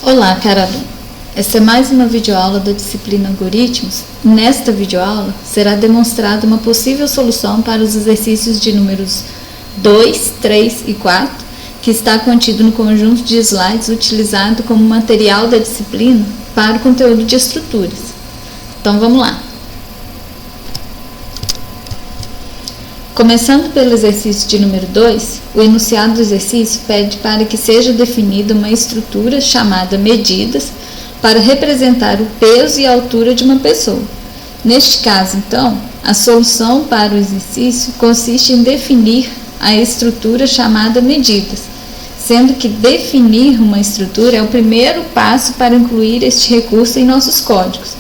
Olá, caro aluno. Esta é mais uma videoaula da disciplina Algoritmos. Nesta videoaula será demonstrada uma possível solução para os exercícios de números 2, 3 e 4, que está contido no conjunto de slides utilizado como material da disciplina para o conteúdo de estruturas. Então vamos lá. Começando pelo exercício de número 2, o enunciado do exercício pede para que seja definida uma estrutura chamada medidas para representar o peso e a altura de uma pessoa. Neste caso, então, a solução para o exercício consiste em definir a estrutura chamada medidas, sendo que definir uma estrutura é o primeiro passo para incluir este recurso em nossos códigos.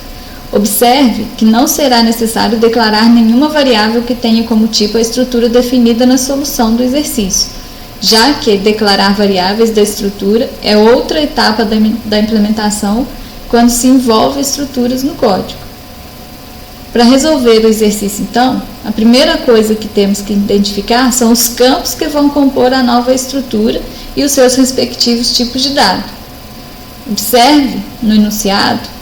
Observe que não será necessário declarar nenhuma variável que tenha como tipo a estrutura definida na solução do exercício, já que declarar variáveis da estrutura é outra etapa da implementação quando se envolve estruturas no código. Para resolver o exercício, então, a primeira coisa que temos que identificar são os campos que vão compor a nova estrutura e os seus respectivos tipos de dado. Observe no enunciado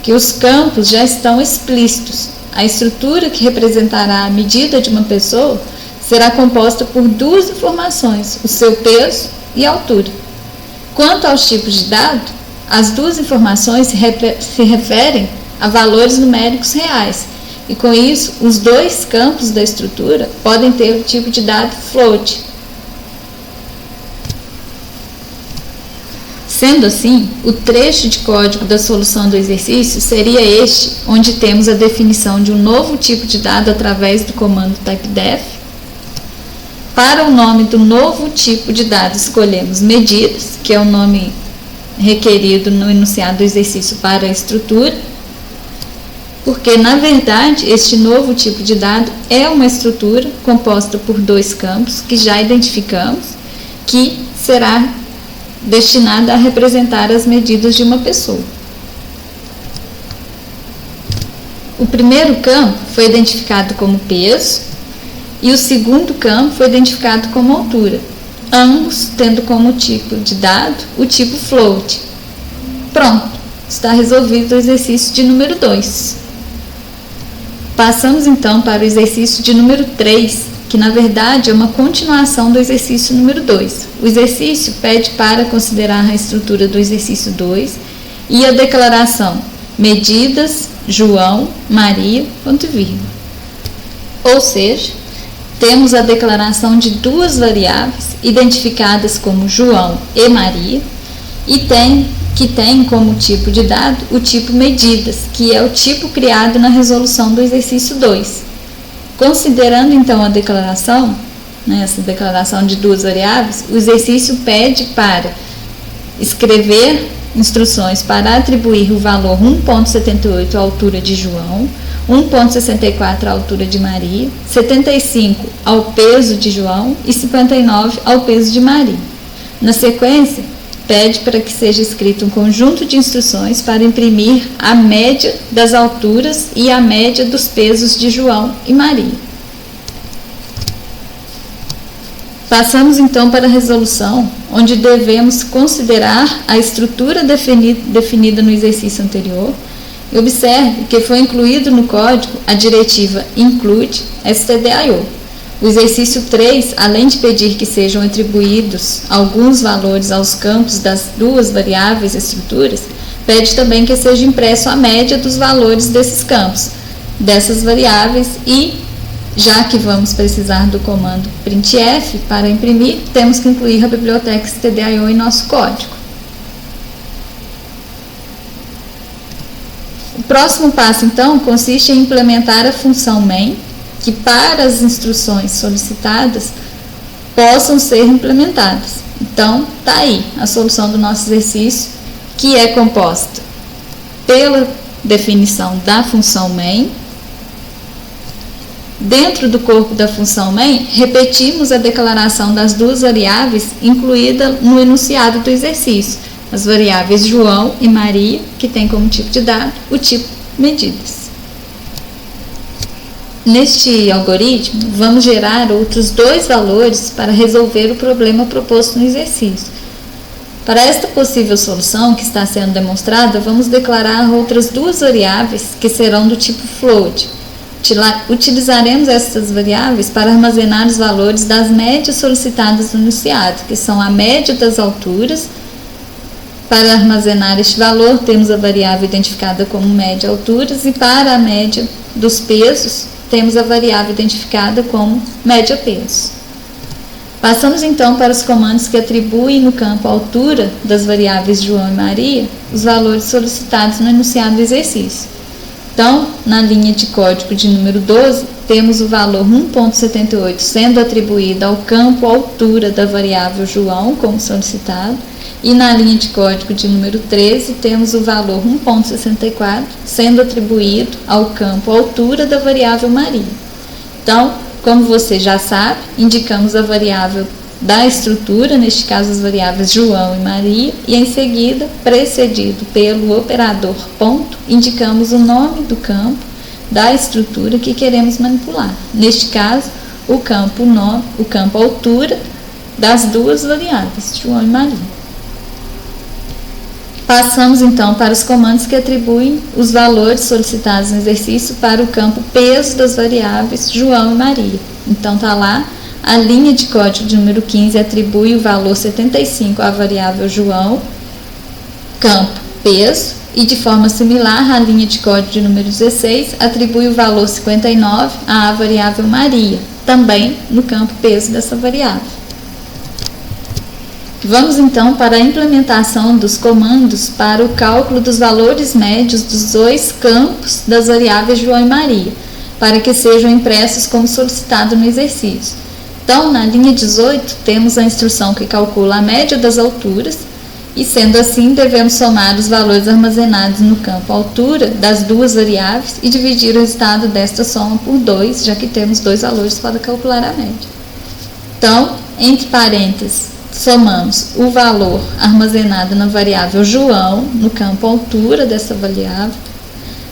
que os campos já estão explícitos. A estrutura que representará a medida de uma pessoa será composta por duas informações, o seu peso e a altura. Quanto aos tipos de dado, as duas informações se referem a valores numéricos reais, e com isso, os dois campos da estrutura podem ter o tipo de dado float. Sendo assim, o trecho de código da solução do exercício seria este, onde temos a definição de um novo tipo de dado através do comando typedef. Para o nome do novo tipo de dado, escolhemos medidas, que é o nome requerido no enunciado do exercício para a estrutura, porque, na verdade, este novo tipo de dado é uma estrutura composta por dois campos que já identificamos, que será destinada a representar as medidas de uma pessoa. O primeiro campo foi identificado como peso e o segundo campo foi identificado como altura, ambos tendo como tipo de dado o tipo float. Pronto, está resolvido o exercício de número 2. Passamos então para o exercício de número 3, que na verdade é uma continuação do exercício número 2. O exercício pede para considerar a estrutura do exercício 2 e a declaração medidas, João, Maria, ponto e vírgula. Ou seja, temos a declaração de duas variáveis identificadas como João e Maria e que tem como tipo de dado o tipo medidas, que é o tipo criado na resolução do exercício 2. Considerando então a declaração, essa declaração de duas variáveis, o exercício pede para escrever instruções para atribuir o valor 1,78 à altura de João, 1,64 à altura de Maria, 75 ao peso de João e 59 ao peso de Maria. Na sequência, pede para que seja escrito um conjunto de instruções para imprimir a média das alturas e a média dos pesos de João e Maria. Passamos então para a resolução, onde devemos considerar a estrutura definida no exercício anterior. E observe que foi incluído no código a diretiva include stdio. O exercício 3, além de pedir que sejam atribuídos alguns valores aos campos das duas variáveis estruturas, pede também que seja impresso a média dos valores desses campos, dessas variáveis, e, já que vamos precisar do comando printf para imprimir, temos que incluir a biblioteca stdio em nosso código. O próximo passo, então, consiste em implementar a função main, que para as instruções solicitadas possam ser implementadas. Então, está aí a solução do nosso exercício, que é composta pela definição da função main. Dentro do corpo da função main, repetimos a declaração das duas variáveis incluída no enunciado do exercício, as variáveis João e Maria, que tem como tipo de dado o tipo medidas. Neste algoritmo, vamos gerar outros dois valores para resolver o problema proposto no exercício. Para esta possível solução que está sendo demonstrada, vamos declarar outras duas variáveis que serão do tipo float. Utilizaremos essas variáveis para armazenar os valores das médias solicitadas no enunciado, que são a média das alturas. Para armazenar este valor, temos a variável identificada como média alturas, e para a média dos pesos, temos a variável identificada como média peso. Passamos então para os comandos que atribuem no campo altura das variáveis João e Maria os valores solicitados no enunciado do exercício. Então, na linha de código de número 12, temos o valor 1,78 sendo atribuído ao campo altura da variável João, como solicitado, e na linha de código de número 13, temos o valor 1,64 sendo atribuído ao campo altura da variável Maria. Então, como você já sabe, indicamos a variável da estrutura, neste caso as variáveis João e Maria, e em seguida, precedido pelo operador ponto, indicamos o nome do campo da estrutura que queremos manipular. Neste caso, o campo altura das duas variáveis, João e Maria. Passamos então para os comandos que atribuem os valores solicitados no exercício para o campo peso das variáveis João e Maria. Então está lá, a linha de código de número 15 atribui o valor 75 à variável João, campo peso, e de forma similar, a linha de código de número 16 atribui o valor 59 à variável Maria, também no campo peso dessa variável. Vamos então para a implementação dos comandos para o cálculo dos valores médios dos dois campos das variáveis João e Maria, para que sejam impressos como solicitado no exercício. Então, na linha 18, temos a instrução que calcula a média das alturas, e sendo assim, devemos somar os valores armazenados no campo altura das duas variáveis e dividir o resultado desta soma por 2, já que temos dois valores para calcular a média. Então, entre parênteses, somamos o valor armazenado na variável João, no campo altura dessa variável,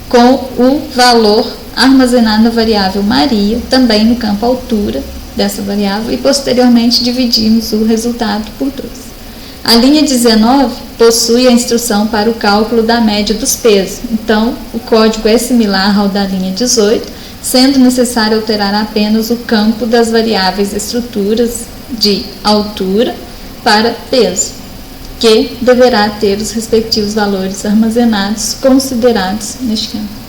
com o valor armazenado na variável Maria, também no campo altura dessa variável, e posteriormente dividimos o resultado por 2. A linha 19 possui a instrução para o cálculo da média dos pesos. Então, o código é similar ao da linha 18, sendo necessário alterar apenas o campo das variáveis estruturas de altura para peso, que deverá ter os respectivos valores armazenados considerados neste campo.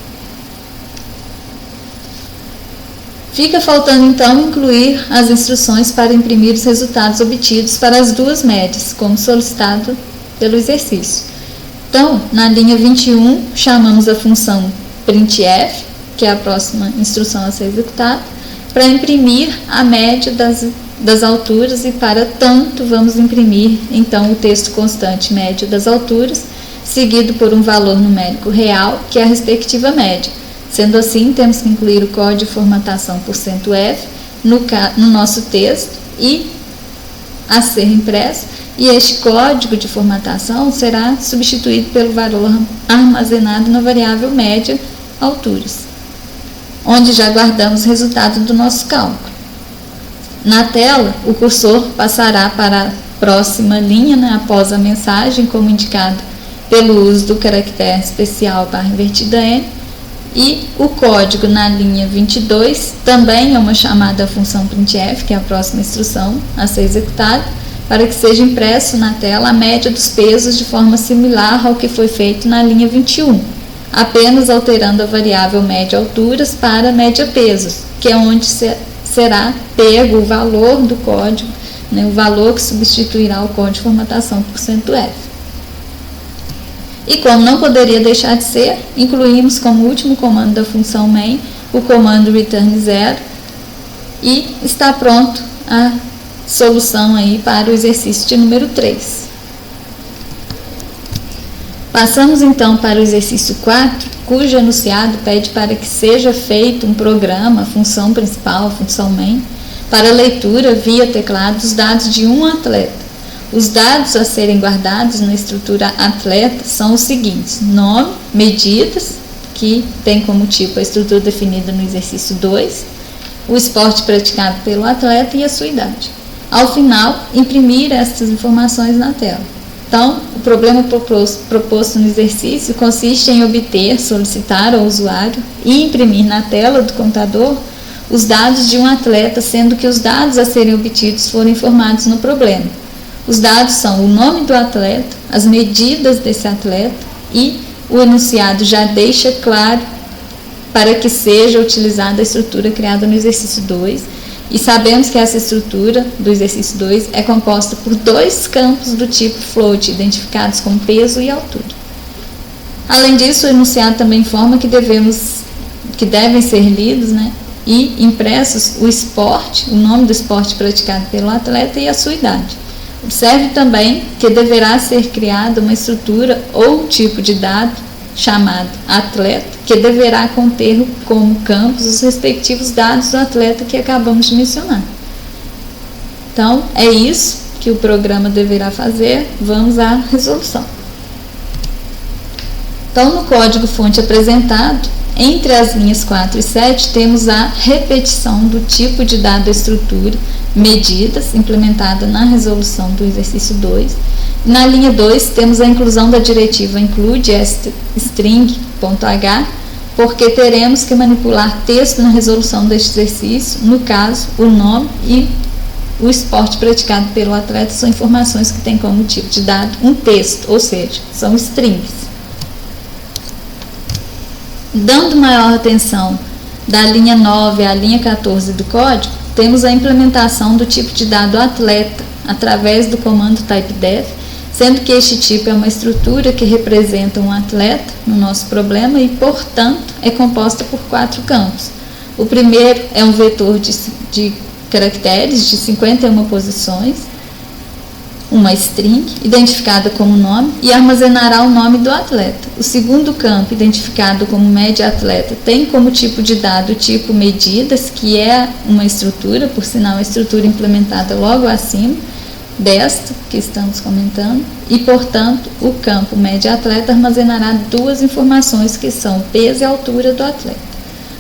Fica faltando então incluir as instruções para imprimir os resultados obtidos para as duas médias, como solicitado pelo exercício. Então, na linha 21, chamamos a função printf, que é a próxima instrução a ser executada, para imprimir a média das alturas, e para tanto vamos imprimir então o texto constante média das alturas, seguido por um valor numérico real, que é a respectiva média. Sendo assim, temos que incluir o código de formatação %f no nosso texto e a ser impresso, e este código de formatação será substituído pelo valor armazenado na variável média alturas, onde já guardamos o resultado do nosso cálculo. Na tela, o cursor passará para a próxima linha, após a mensagem, como indicado pelo uso do caractere especial /N, e o código na linha 22 também é uma chamada à função printf, que é a próxima instrução a ser executada, para que seja impresso na tela a média dos pesos de forma similar ao que foi feito na linha 21, apenas alterando a variável média alturas para média pesos, que é onde será pego o valor do código, o valor que substituirá o código de formatação por %f. E como não poderia deixar de ser, incluímos como último comando da função main o comando return 0, e está pronto a solução aí para o exercício de número 3. Passamos então para o exercício 4, cujo enunciado pede para que seja feito um programa, a função principal, a função main, para leitura via teclado dos dados de um atleta. Os dados a serem guardados na estrutura atleta são os seguintes: nome, medidas, que tem como tipo a estrutura definida no exercício 2, o esporte praticado pelo atleta e a sua idade. Ao final, imprimir essas informações na tela. Então, o problema proposto no exercício consiste em obter, solicitar ao usuário e imprimir na tela do computador os dados de um atleta, sendo que os dados a serem obtidos foram informados no problema. Os dados são o nome do atleta, as medidas desse atleta e o enunciado já deixa claro para que seja utilizada a estrutura criada no exercício 2, e sabemos que essa estrutura do exercício 2 é composta por 2 campos do tipo float, identificados como peso e altura. Além disso, o enunciado também informa que devem ser lidos, e impressos o esporte, o nome do esporte praticado pelo atleta e a sua idade. Observe também que deverá ser criada uma estrutura ou tipo de dado chamado atleta, que deverá conter como campos os respectivos dados do atleta que acabamos de mencionar. Então, é isso que o programa deverá fazer. Vamos à resolução. Então, no código-fonte apresentado, entre as linhas 4 e 7, temos a repetição do tipo de dado estrutura, medidas, implementada na resolução do exercício 2. Na linha 2, temos a inclusão da diretiva include string.h, porque teremos que manipular texto na resolução deste exercício. No caso, o nome e o esporte praticado pelo atleta são informações que têm como tipo de dado um texto, ou seja, são strings. Dando maior atenção da linha 9 à linha 14 do código, temos a implementação do tipo de dado atleta através do comando typedef, sendo que este tipo é uma estrutura que representa um atleta no nosso problema e, portanto, é composta por 4 campos. O primeiro é um vetor de caracteres de 51 posições, uma string, identificada como nome, e armazenará o nome do atleta. O segundo campo, identificado como média atleta, tem como tipo de dado o tipo medidas, que é uma estrutura, por sinal, a estrutura implementada logo acima desta que estamos comentando, e, portanto, o campo média atleta armazenará 2 informações, que são o peso e a altura do atleta.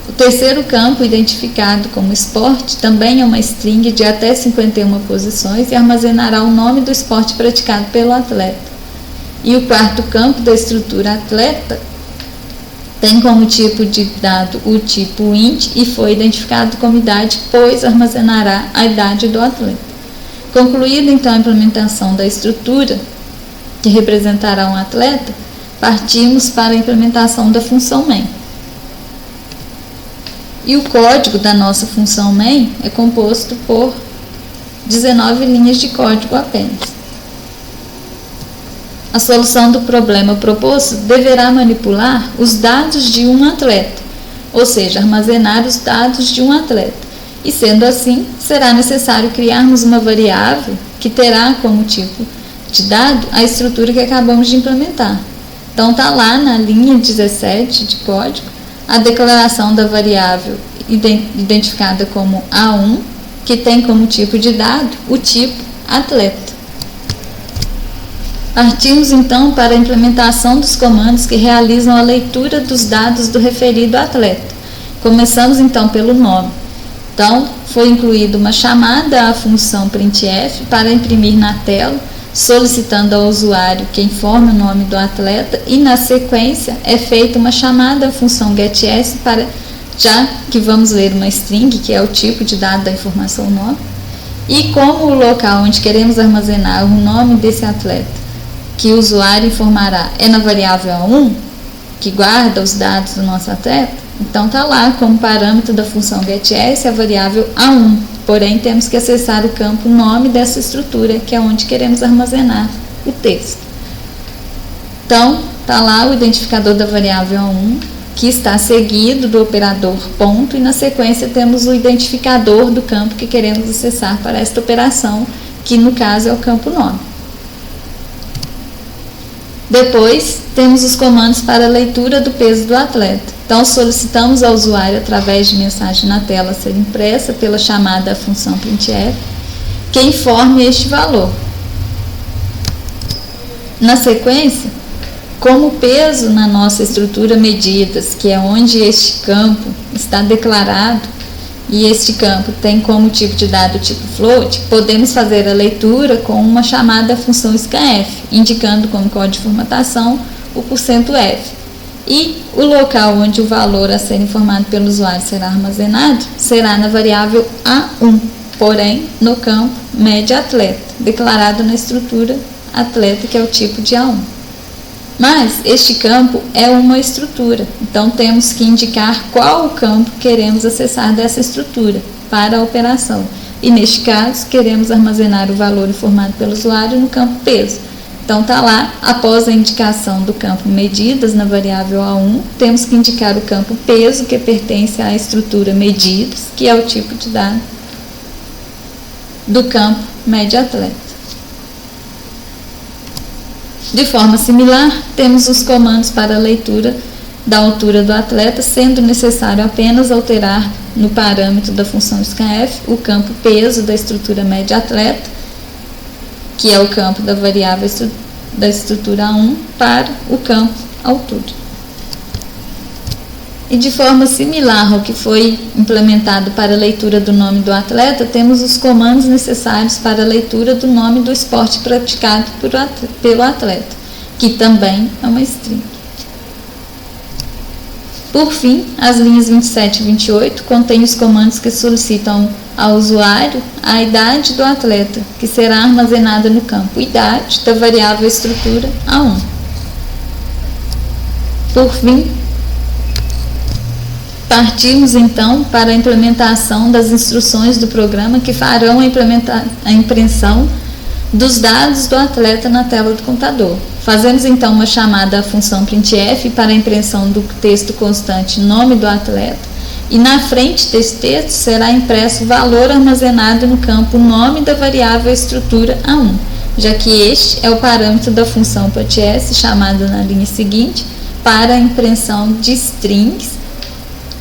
O terceiro campo, identificado como esporte, também é uma string de até 51 posições e armazenará o nome do esporte praticado pelo atleta. E o quarto campo da estrutura atleta tem como tipo de dado o tipo int e foi identificado como idade, pois armazenará a idade do atleta. Concluída então a implementação da estrutura que representará um atleta, partimos para a implementação da função main. E o código da nossa função main é composto por 19 linhas de código apenas. A solução do problema proposto deverá manipular os dados de um atleta, ou seja, armazenar os dados de um atleta. E sendo assim, será necessário criarmos uma variável que terá como tipo de dado a estrutura que acabamos de implementar. Então, está lá na linha 17 de código a declaração da variável identificada como A1, que tem como tipo de dado o tipo atleta. Partimos então para a implementação dos comandos que realizam a leitura dos dados do referido atleta. Começamos então pelo nome. Então, foi incluída uma chamada à função printf para imprimir na tela, solicitando ao usuário que informe o nome do atleta, e na sequência é feita uma chamada à função getS para, já que vamos ler uma string, que é o tipo de dado da informação nome, e como o local onde queremos armazenar o nome desse atleta, que o usuário informará, é na variável A1, que guarda os dados do nosso atleta, então está lá como parâmetro da função getS a variável A1, porém temos que acessar o campo nome dessa estrutura, que é onde queremos armazenar o texto. Então, está lá o identificador da variável A1, que está seguido do operador ponto, e na sequência temos o identificador do campo que queremos acessar para esta operação, que no caso é o campo nome. Depois, temos os comandos para a leitura do peso do atleta. Então, solicitamos ao usuário, através de mensagem na tela a ser impressa pela chamada à função printf, que informe este valor. Na sequência, como o peso na nossa estrutura medidas, que é onde este campo está declarado, e este campo tem como tipo de dado o tipo float, podemos fazer a leitura com uma chamada função scanf, indicando como código de formatação o %f. E o local onde o valor a ser informado pelo usuário será armazenado será na variável A1, porém no campo média-atleta, declarado na estrutura atleta, que é o tipo de A1. Mas este campo é uma estrutura, então temos que indicar qual o campo queremos acessar dessa estrutura para a operação. E neste caso, queremos armazenar o valor informado pelo usuário no campo peso. Então está lá, após a indicação do campo medidas na variável A1, temos que indicar o campo peso, que pertence à estrutura medidas, que é o tipo de dado do campo média-atleta. De forma similar, temos os comandos para a leitura da altura do atleta, sendo necessário apenas alterar no parâmetro da função scanf o campo peso da estrutura média-atleta, que é o campo da variável da estrutura 1, para o campo altura. E de forma similar ao que foi implementado para a leitura do nome do atleta, temos os comandos necessários para a leitura do nome do esporte praticado pelo atleta, que também é uma string. Por fim, as linhas 27 e 28 contêm os comandos que solicitam ao usuário a idade do atleta, que será armazenada no campo idade da variável estrutura A1. Por fim, partimos então para a implementação das instruções do programa que farão a impressão dos dados do atleta na tela do computador. Fazemos então uma chamada à função printf para a impressão do texto constante nome do atleta, e na frente desse texto será impresso o valor armazenado no campo nome da variável estrutura A1, já que este é o parâmetro da função PutS chamada na linha seguinte para a impressão de strings,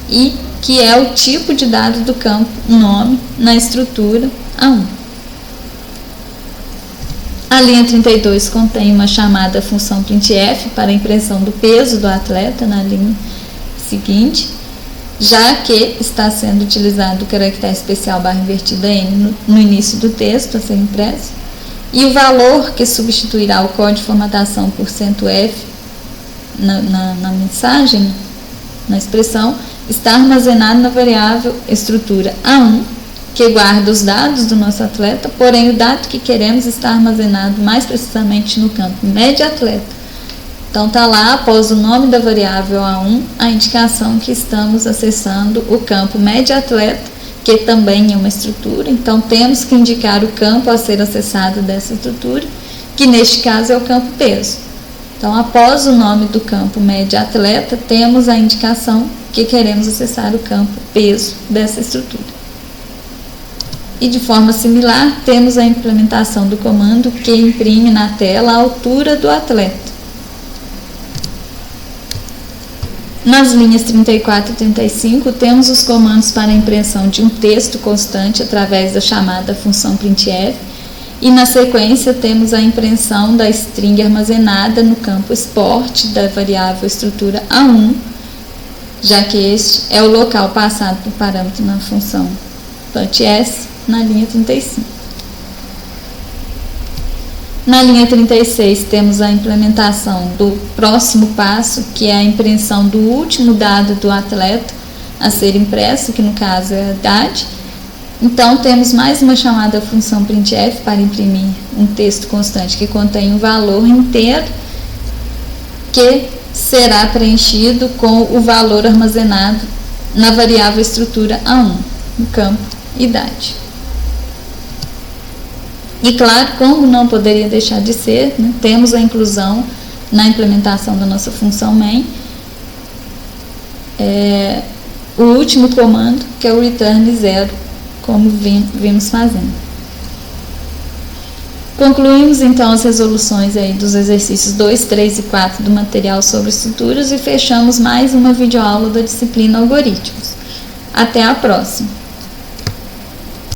e que é o tipo de dado do campo nome na estrutura A1. A linha 32 contém uma chamada função printf para a impressão do peso do atleta na linha seguinte, já que está sendo utilizado o caractere especial /N no início do texto a ser impresso, e o valor que substituirá o código de formatação por %f na mensagem, na expressão, está armazenado na variável estrutura A1, que guarda os dados do nosso atleta, porém o dado que queremos está armazenado mais precisamente no campo média-atleta. Então está lá, após o nome da variável A1, a indicação que estamos acessando o campo média-atleta, que também é uma estrutura, então temos que indicar o campo a ser acessado dessa estrutura, que neste caso é o campo peso. Então, após o nome do campo média-atleta, temos a indicação que queremos acessar o campo peso dessa estrutura. E de forma similar, temos a implementação do comando que imprime na tela a altura do atleta. Nas linhas 34 e 35, temos os comandos para a impressão de um texto constante através da chamada função printf, e na sequência temos a impressão da string armazenada no campo esporte da variável estrutura A1, já que este é o local passado por parâmetro na função PutS na linha 35. Na linha 36 temos a implementação do próximo passo, que é a impressão do último dado do atleta a ser impresso, que no caso é a idade. Então temos mais uma chamada função printf para imprimir um texto constante que contém um valor inteiro que será preenchido com o valor armazenado na variável estrutura A1, no campo idade. E claro, como não poderia deixar de ser, né, temos a inclusão na implementação da nossa função main, o último comando, que é o return 0, como vimos fazendo. Concluímos então as resoluções aí dos exercícios 2, 3 e 4 do material sobre estruturas e fechamos mais uma videoaula da disciplina Algoritmos. Até a próxima!